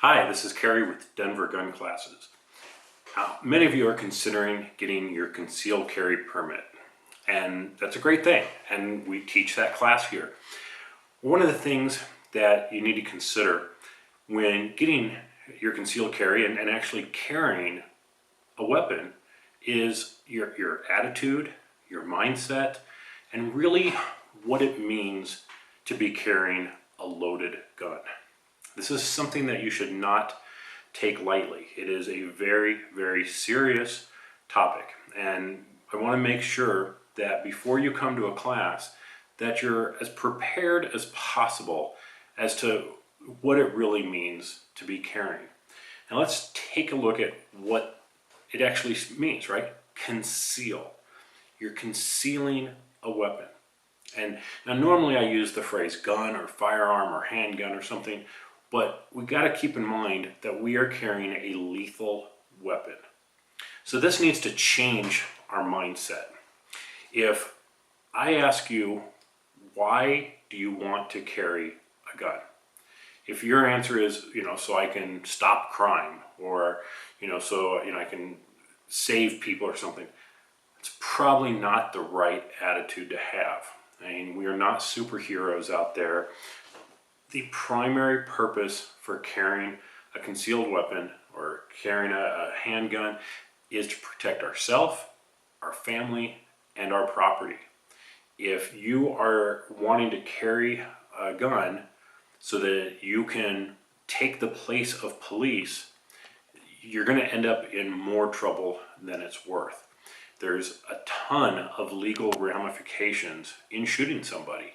Hi, this is Kerry with Denver Gun Classes. Many of you are considering getting your concealed carry permit, and that's a great thing, and we teach that class here. One of the things that you need to consider when getting your concealed carry and actually carrying a weapon is your attitude, your mindset, and really what it means to be carrying a loaded gun. This is something that you should not take lightly. It is a very, very serious topic, and I want to make sure that before you come to a class that you're as prepared as possible as to what it really means to be carrying. Now let's take a look at what it actually means, right? Conceal. You're concealing a weapon. And now normally I use the phrase gun or firearm or handgun or something, but we got to keep in mind that we are carrying a lethal weapon. So this needs to change our mindset. If I ask you, why do you want to carry a gun? If your answer is, so I can stop crime, or, so, I can save people or something, it's probably not the right attitude to have. I mean, we are not superheroes out there. The primary purpose for carrying a concealed weapon or carrying a handgun is to protect ourselves, our family, and our property. If you are wanting to carry a gun so that you can take the place of police, you're going to end up in more trouble than it's worth. There's a ton of legal ramifications in shooting somebody,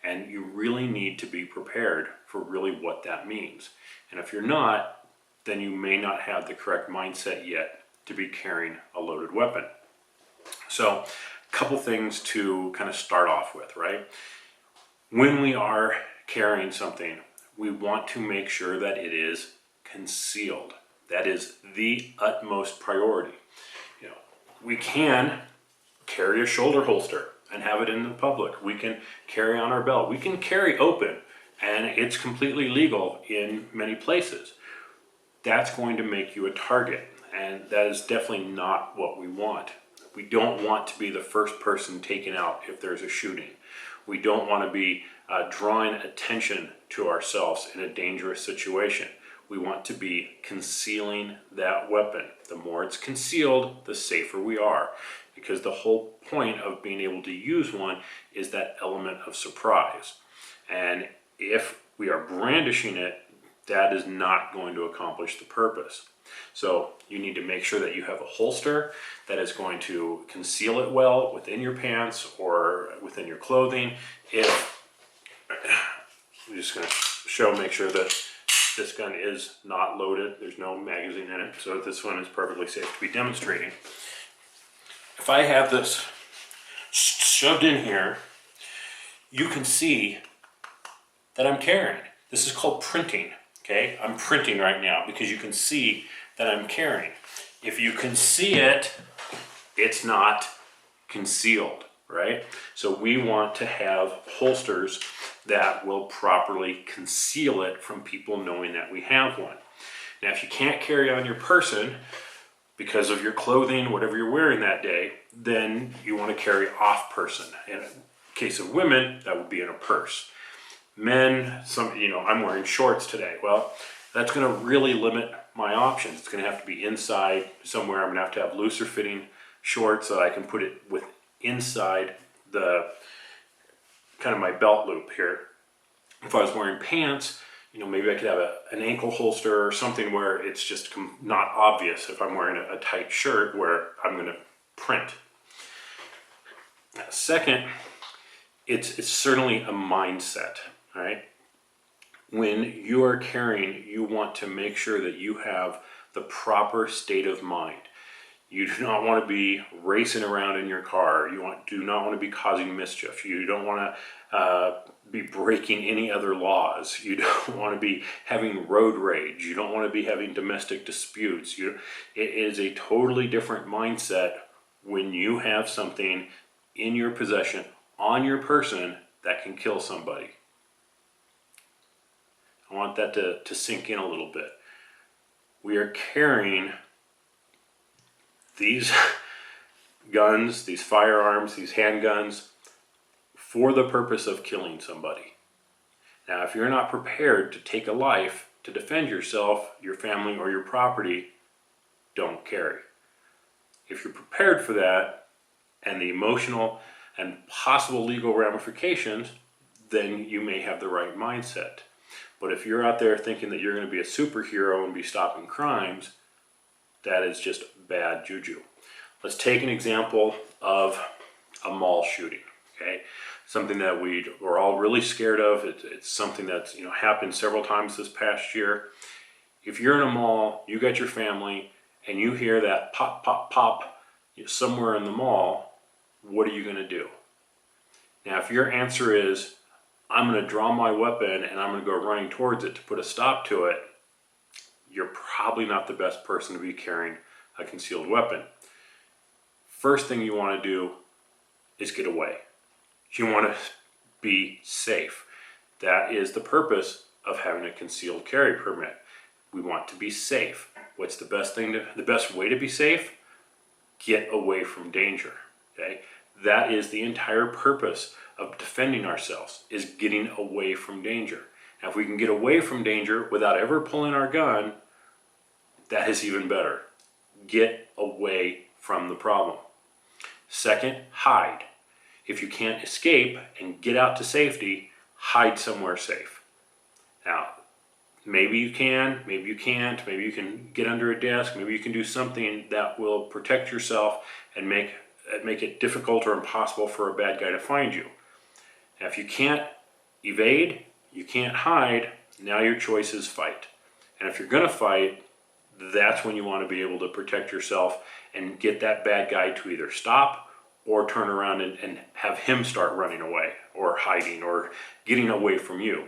and you really need to be prepared for really what that means. And if you're not, then you may not have the correct mindset yet to be carrying a loaded weapon. So, a couple things to kind of start off with, right? When we are carrying something, we want to make sure that it is concealed. That is the utmost priority. We can carry a shoulder holster and have it in the public. We can carry on our belt. We can carry open, and it's completely legal in many places. That's going to make you a target, and that is definitely not what we want. We don't want to be the first person taken out if there's a shooting. We don't want to be drawing attention to ourselves in a dangerous situation. We want to be concealing that weapon. The more it's concealed, the safer we are, because the whole point of being able to use one is that element of surprise. And if we are brandishing it, that is not going to accomplish the purpose. So you need to make sure that you have a holster that is going to conceal it well within your pants or within your clothing. If I'm just going to make sure that this gun is not loaded, there's no magazine in it, so this one is perfectly safe to be demonstrating. If I have this shoved in here, you can see that I'm carrying. This is called printing, okay? I'm printing right now because you can see that I'm carrying. If you can see it, it's not concealed, right? So we want to have holsters that will properly conceal it from people knowing that we have one. Now, if you can't carry on your person because of your clothing, whatever you're wearing that day, then you want to carry off person. In the case of women, that would be in a purse. Men, I'm wearing shorts today. Well, that's going to really limit my options. It's going to have to be inside somewhere. I'm going to have looser fitting shorts so I can put it inside the kind of my belt loop here. If I was wearing pants, maybe I could have an ankle holster or something where it's just not obvious if I'm wearing a tight shirt where I'm going to print. Second, it's certainly a mindset, right? When you are carrying, you want to make sure that you have the proper state of mind. You do not want to be racing around in your car. You do not want to be causing mischief. You don't want to be breaking any other laws. You don't want to be having road rage. You don't want to be having domestic disputes. It is a totally different mindset when you have something in your possession, on your person, that can kill somebody. I want that to sink in a little bit. We are carrying these guns, these firearms, these handguns for the purpose of killing somebody. Now, if you're not prepared to take a life to defend yourself, your family, or your property, don't carry. If you're prepared for that and the emotional and possible legal ramifications, then you may have the right mindset. But if you're out there thinking that you're going to be a superhero and be stopping crimes, that is just bad juju. Let's take an example of a mall shooting, okay? Something that we're all really scared of. It's something that's happened several times this past year. If you're in a mall, you got your family, and you hear that pop, pop, pop somewhere in the mall, what are you going to do? Now, if your answer is, I'm going to draw my weapon and I'm going to go running towards it to put a stop to it, you're probably not the best person to be carrying a concealed weapon. First thing you want to do is get away. You want to be safe. That is the purpose of having a concealed carry permit. We want to be safe. What's the best way to be safe? Get away from danger. Okay? That is the entire purpose of defending ourselves, is getting away from danger. Now, if we can get away from danger without ever pulling our gun, that is even better. Get away from the problem. Second, hide. If you can't escape and get out to safety, hide somewhere safe. Now, maybe you can, maybe you can't, maybe you can get under a desk, maybe you can do something that will protect yourself and make it difficult or impossible for a bad guy to find you. Now, if you can't evade, you can't hide, now your choice is fight. And if you're going to fight, that's when you want to be able to protect yourself and get that bad guy to either stop or turn around and have him start running away or hiding or getting away from you.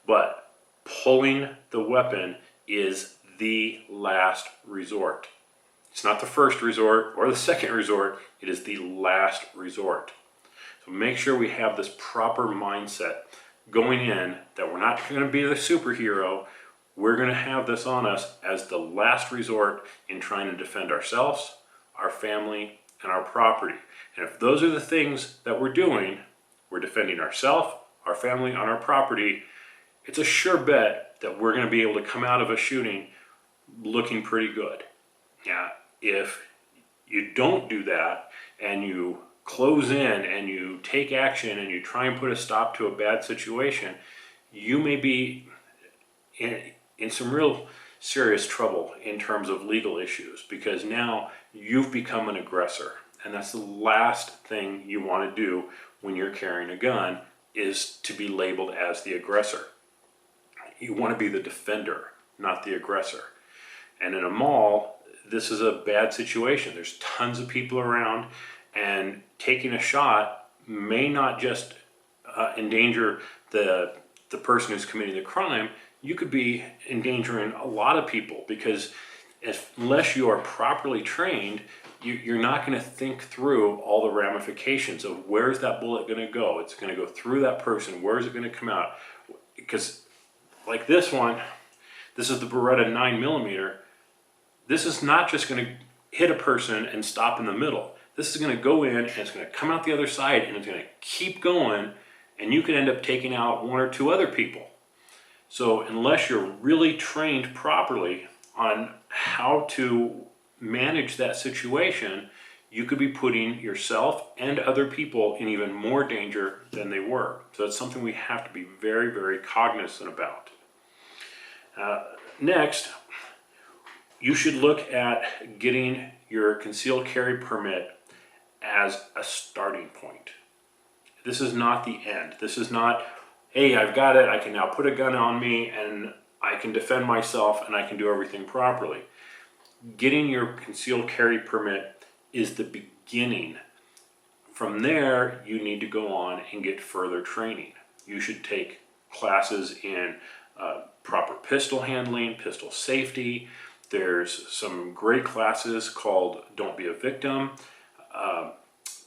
But pulling the weapon is the last resort. It's not the first resort or the second resort, it is the last resort. So make sure we have this proper mindset going in, that we're not going to be the superhero. We're going to have this on us as the last resort in trying to defend ourselves, our family, and our property. And if those are the things that we're doing, we're defending ourselves, our family, and our property, it's a sure bet that we're going to be able to come out of a shooting looking pretty good. Now, if you don't do that and you close in and you take action and you try and put a stop to a bad situation, you may be in some real serious trouble in terms of legal issues, because now you've become an aggressor. And that's the last thing you want to do when you're carrying a gun, is to be labeled as the aggressor. You want to be the defender, not the aggressor. And in a mall, this is a bad situation. There's tons of people around, and taking a shot may not just endanger the person who's committing the crime. You could be endangering a lot of people, because unless you are properly trained, you're not going to think through all the ramifications of where's that bullet going to go. It's going to go through that person. Where is it going to come out? Because like this one, this is the Beretta 9mm. This is not just going to hit a person and stop in the middle. This is going to go in and it's going to come out the other side, and it's going to keep going, and you can end up taking out one or two other people. So unless you're really trained properly on how to manage that situation, you could be putting yourself and other people in even more danger than they were. So that's something we have to be very, very cognizant about. Next, you should look at getting your concealed carry permit as a starting point. This is not the end. This is not, hey, I've got it, I can now put a gun on me and I can defend myself and I can do everything properly. Getting your concealed carry permit is the beginning. From there, you need to go on and get further training. You should take classes in proper pistol handling, pistol safety. There's some great classes called Don't Be a Victim,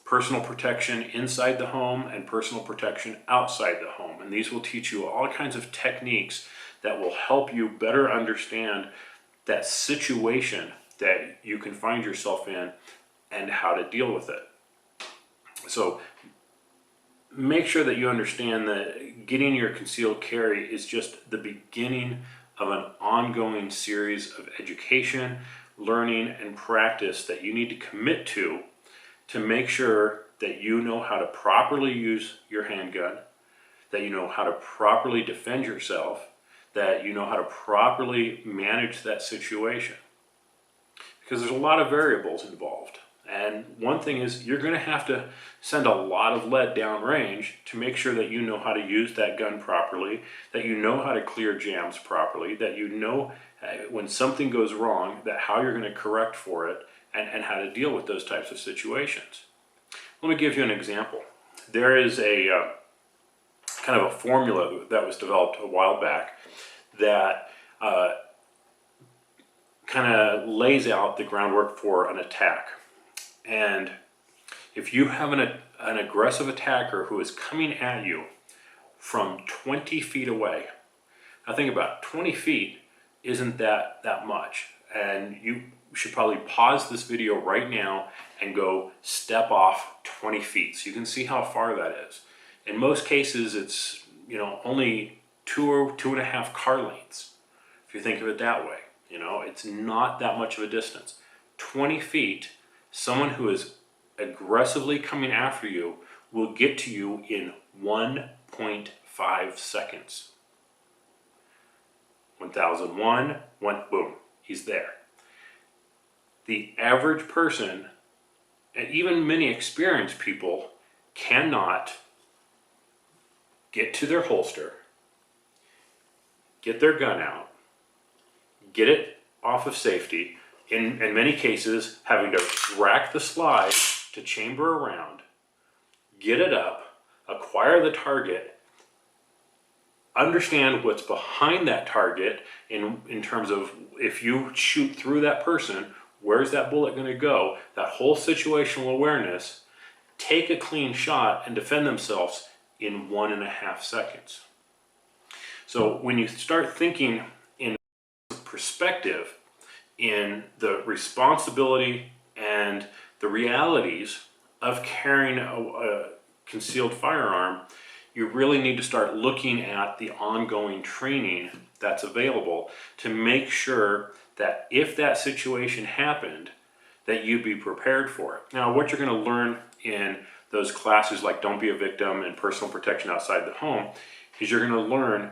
personal protection inside the home, and personal protection outside the home. And these will teach you all kinds of techniques that will help you better understand that situation that you can find yourself in and how to deal with it. So make sure that you understand that getting your concealed carry is just the beginning of an ongoing series of education, learning, and practice that you need to commit to make sure that you know how to properly use your handgun, that you know how to properly defend yourself, that you know how to properly manage that situation. Because there's a lot of variables involved. And one thing is you're going to have to send a lot of lead downrange to make sure that you know how to use that gun properly, that you know how to clear jams properly, that you know when something goes wrong, that how you're going to correct for it and how to deal with those types of situations. Let me give you an example. There is a kind of a formula that was developed a while back that kind of lays out the groundwork for an attack. And if you have an aggressive attacker who is coming at you from 20 feet away, now think about it, 20 feet isn't that much. And you should probably pause this video right now and go step off 20 feet so you can see how far that is. In most cases, it's only 2 or 2.5 car lengths, if you think of it that way. It's not that much of a distance. 20 feet, someone who is aggressively coming after you will get to you in 1.5 seconds. 1001, boom, he's there. The average person, and even many experienced people, cannot get to their holster, get their gun out, get it off of safety, in many cases having to rack the slide to chamber around, get it up, acquire the target, understand what's behind that target in terms of if you shoot through that person, where's that bullet going to go, that whole situational awareness, take a clean shot and defend themselves in 1.5 seconds. So when you start thinking in perspective, in the responsibility and the realities of carrying a concealed firearm, you really need to start looking at the ongoing training that's available to make sure that if that situation happened, that you'd be prepared for it. Now, what you're going to learn in those classes like Don't Be a Victim and Personal Protection Outside the Home is you're going to learn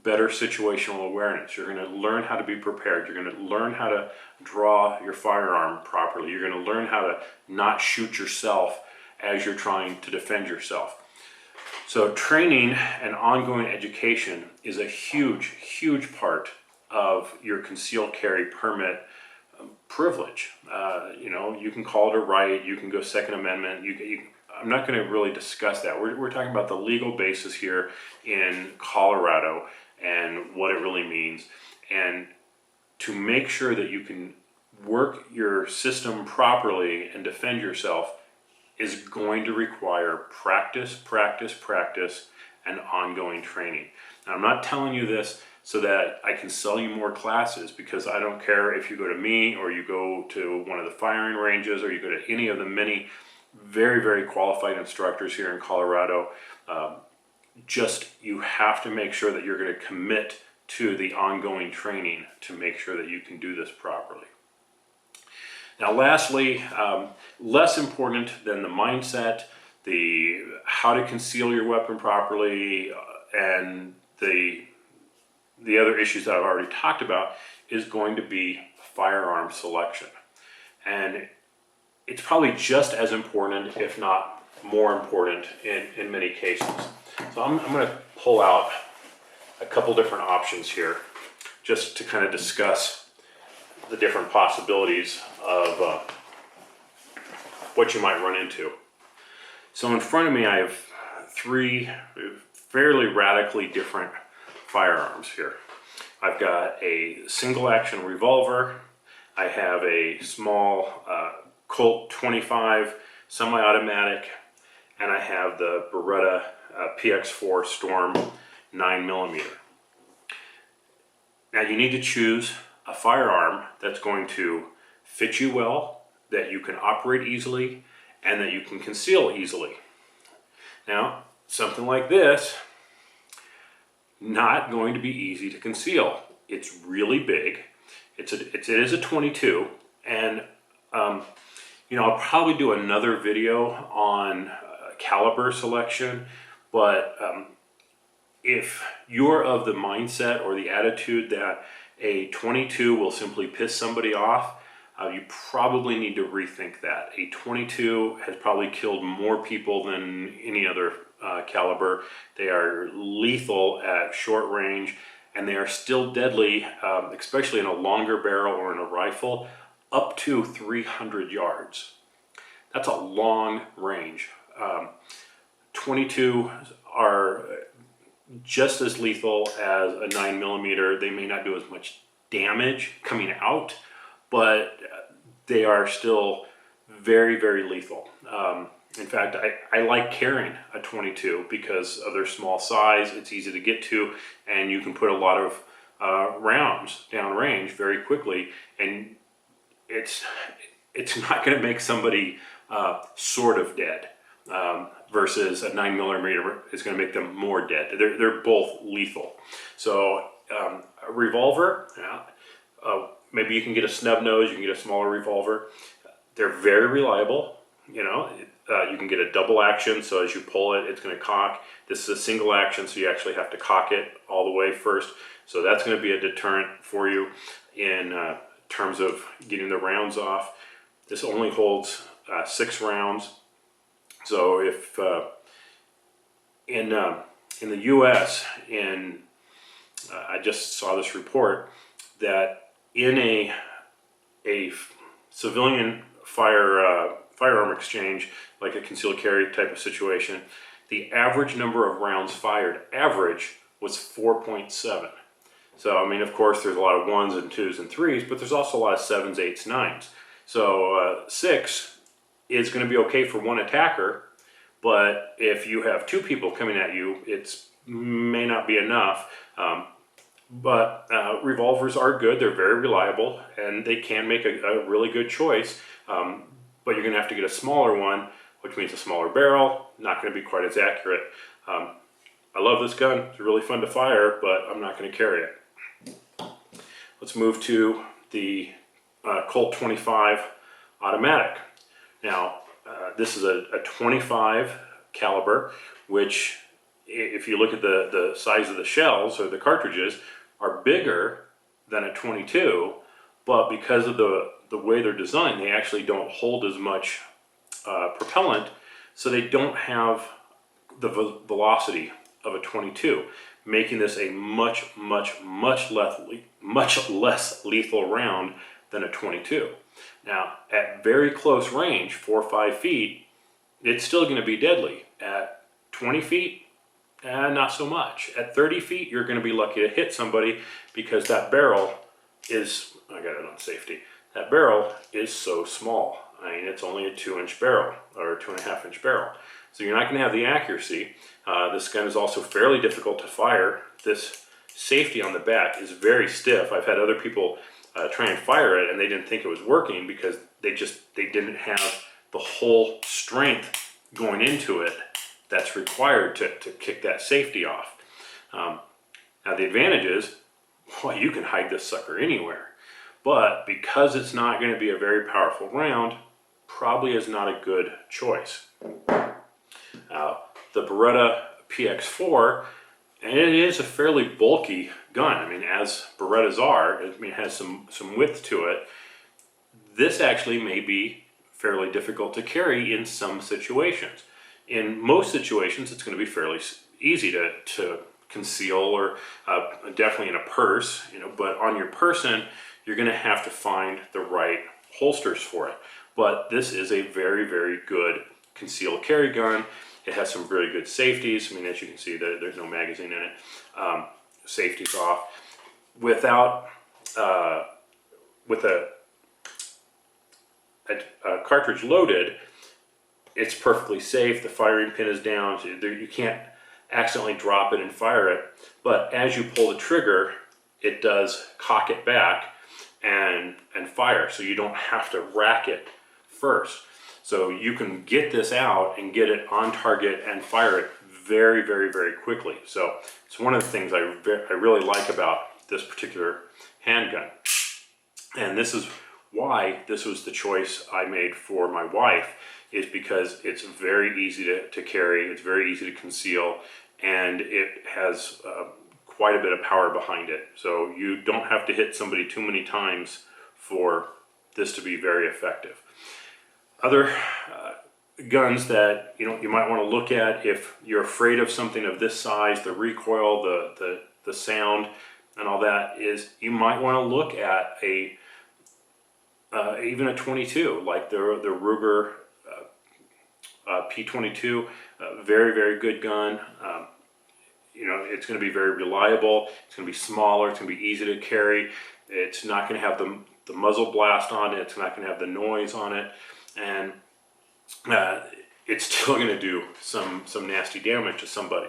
better situational awareness. You're going to learn how to be prepared. You're going to learn how to draw your firearm properly. You're going to learn how to not shoot yourself as you're trying to defend yourself. So training and ongoing education is a huge, huge part of your concealed carry permit privilege. You can call it a right, you can go Second Amendment, I'm not going to really discuss that. We're talking about the legal basis here in Colorado and what it really means. And to make sure that you can work your system properly and defend yourself is going to require practice, practice, practice, and ongoing training. Now, I'm not telling you this so that I can sell you more classes, because I don't care if you go to me or you go to one of the firing ranges or you go to any of the many very, very qualified instructors here in Colorado. You have to make sure that you're going to commit to the ongoing training to make sure that you can do this properly. Now, lastly, less important than the mindset, the how to conceal your weapon properly, and the other issues that I've already talked about, is going to be firearm selection. And it's probably just as important, if not more important, in many cases. So I'm going to pull out a couple different options here just to kind of discuss the different possibilities of what you might run into. So in front of me I have 3 fairly radically different firearms here. I've got a single action revolver, I have a small Colt 25 semi-automatic, and I have the Beretta PX4 Storm 9mm. Now you need to choose a firearm that's going to fit you well, that you can operate easily, and that you can conceal easily. Now, something like this, not going to be easy to conceal. It's really big. It is a 22, and I'll probably do another video on caliber selection, but if you're of the mindset or the attitude that a 22 will simply piss somebody off, you probably need to rethink that. A 22 has probably killed more people than any other caliber. They are lethal at short range, and they are still deadly, especially in a longer barrel or in a rifle, up to 300 yards. That's a long range. 22 are just as lethal as a 9mm. They may not do as much damage coming out, but they are still very, very lethal. In fact, I like carrying a 22 because of their small size. It's easy to get to, and you can put a lot of rounds downrange very quickly, and it's not going to make somebody sort of dead. Versus a 9mm is going to make them more dead. They're both lethal. So a revolver, maybe you can get a snub nose, you can get a smaller revolver. They're very reliable. You can get a double action, so as you pull it, it's going to cock. This is a single action, so you actually have to cock it all the way first. So that's going to be a deterrent for you in terms of getting the rounds off. This only holds 6 rounds. So if in the U.S., I just saw this report that in a civilian firearm exchange, like a concealed carry type of situation, the average number of rounds fired was 4.7. So I mean, of course, there's a lot of 1s and 2s and 3s, but there's also a lot of 7s, 8s, 9s. So 6 is going to be okay for one attacker, but if you have 2 people coming at you, it may not be enough. But revolvers are good. They're very reliable, and they can make a really good choice. But you're going to have to get a smaller one, which means a smaller barrel, not going to be quite as accurate. I love this gun. It's really fun to fire, but I'm not going to carry it. Let's move to the Colt 25 automatic. Now, this is a 25 caliber, which, if you look at the size of the shells or the cartridges, are bigger than a 22, but because of the way they're designed, they actually don't hold as much propellant, so they don't have the velocity of a 22, making this a much less lethal round than a 22. Now, at very close range, 4 or 5 feet, it's still going to be deadly. At 20 feet, not so much. At 30 feet, you're going to be lucky to hit somebody because that barrel is, I got it on safety, that barrel is so small. I mean, it's only a 2-inch barrel or a 2.5-inch barrel. So you're not going to have the accuracy. This gun is also fairly difficult to fire. This safety on the back is very stiff. I've had other people try and fire it, and they didn't think it was working because they didn't have the whole strength going into it that's required to kick that safety off. Now the advantage is, well, you can hide this sucker anywhere, but because it's not going to be a very powerful round, probably is not a good choice. The Beretta PX4, and it is a fairly bulky gun. I mean, as Berettas are, it has some width to it. This actually may be fairly difficult to carry in some situations. In most situations, it's going to be fairly easy to conceal, or definitely in a purse, but on your person, you're going to have to find the right holsters for it. But this is a very, very good concealed carry gun. It has some very good safeties. I mean, as you can see, there's no magazine in it. Safety's off. With a cartridge loaded, it's perfectly safe. The firing pin is down. So you can't accidentally drop it and fire it. But as you pull the trigger, it does cock it back and fire, so you don't have to rack it first. So you can get this out and get it on target and fire it very, very, very quickly. So it's one of the things I really like about this particular handgun. And this is why this was the choice I made for my wife, is because it's very easy to carry, it's very easy to conceal, and it has quite a bit of power behind it. So you don't have to hit somebody too many times for this to be very effective. Other guns that you might want to look at if you're afraid of something of this size, the recoil, the sound, and all that, is you might want to look at even a 22, like the Ruger P22. Very, very good gun. It's going to be very reliable. It's going to be smaller. It's going to be easy to carry. It's not going to have the muzzle blast on it. It's not going to have the noise on it, and it's still going to do some nasty damage to somebody.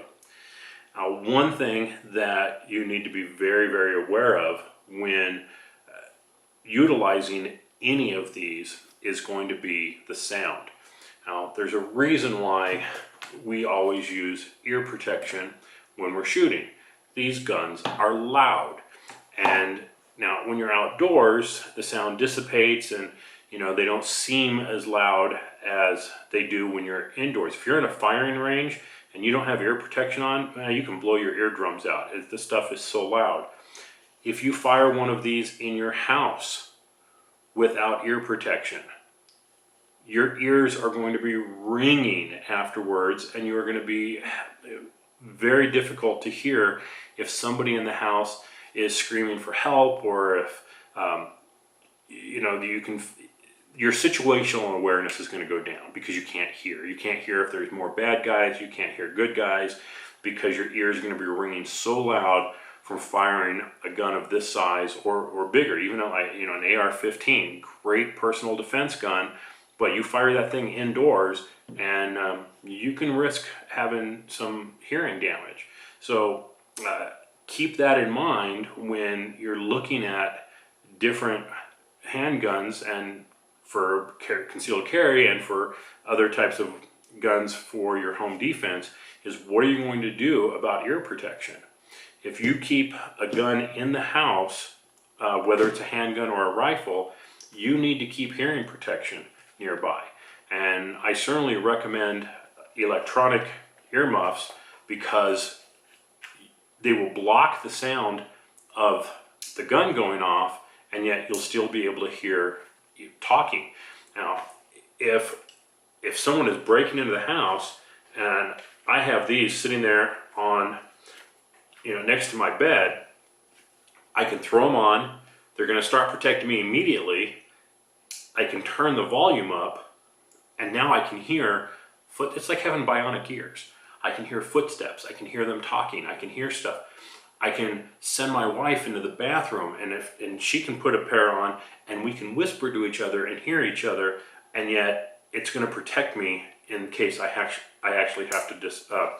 One thing that you need to be very, very aware of when utilizing any of these is going to be the sound. Now, there's a reason why we always use ear protection when we're shooting. These guns are loud, and now when you're outdoors, the sound dissipates, and they don't seem as loud as they do when you're indoors. If you're in a firing range and you don't have ear protection on, you can blow your eardrums out. This stuff is so loud. If you fire one of these in your house without ear protection, your ears are going to be ringing afterwards, and you are going to be very difficult to hear if somebody in the house is screaming for help, or if your situational awareness is going to go down because you can't hear. You can't hear if there's more bad guys. You can't hear good guys because your ears are going to be ringing so loud from firing a gun of this size or bigger. Even though an AR-15, great personal defense gun, but you fire that thing indoors, and you can risk having some hearing damage. So keep that in mind when you're looking at different handguns, and for concealed carry, and for other types of guns for your home defense, is what are you going to do about ear protection? If you keep a gun in the house, whether it's a handgun or a rifle, you need to keep hearing protection nearby. And I certainly recommend electronic earmuffs, because they will block the sound of the gun going off, and yet you'll still be able to hear you talking. Now, if someone is breaking into the house and I have these sitting there on, next to my bed, I can throw them on. They're going to start protecting me immediately. I can turn the volume up, and now I can hear it's like having bionic ears. I can hear footsteps. I can hear them talking. I can hear stuff. I can send my wife into the bathroom, and she can put a pair on, and we can whisper to each other and hear each other, and yet it's going to protect me in case I actually have to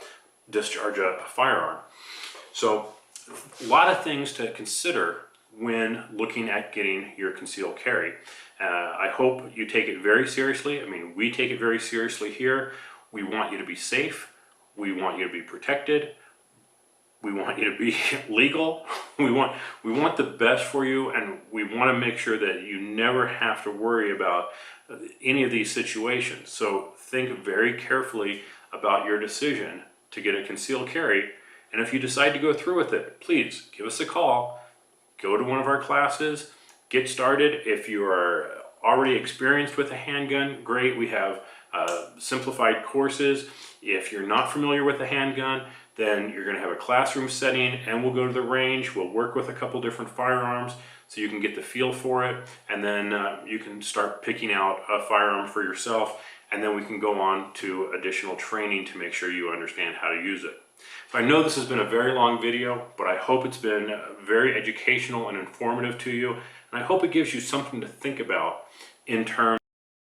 discharge a firearm. So a lot of things to consider when looking at getting your concealed carry. I hope you take it very seriously. I mean, we take it very seriously here. We want you to be safe. We want you to be protected. We want you to be legal. We want the best for you, and we want to make sure that you never have to worry about any of these situations. So think very carefully about your decision to get a concealed carry, and if you decide to go through with it, please give us a call. Go to one of our classes, get started. If you are already experienced with a handgun, great. We have simplified courses. If you're not familiar with a handgun, then you're going to have a classroom setting, and we'll go to the range. We'll work with a couple different firearms so you can get the feel for it, and then you can start picking out a firearm for yourself, and then we can go on to additional training to make sure you understand how to use it. So I know this has been a very long video, but I hope it's been very educational and informative to you, and I hope it gives you something to think about in terms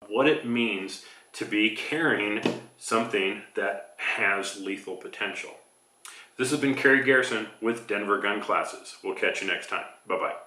of what it means to be carrying something that has lethal potential. This has been Kerry Garrison with Denver Gun Classes. We'll catch you next time. Bye-bye.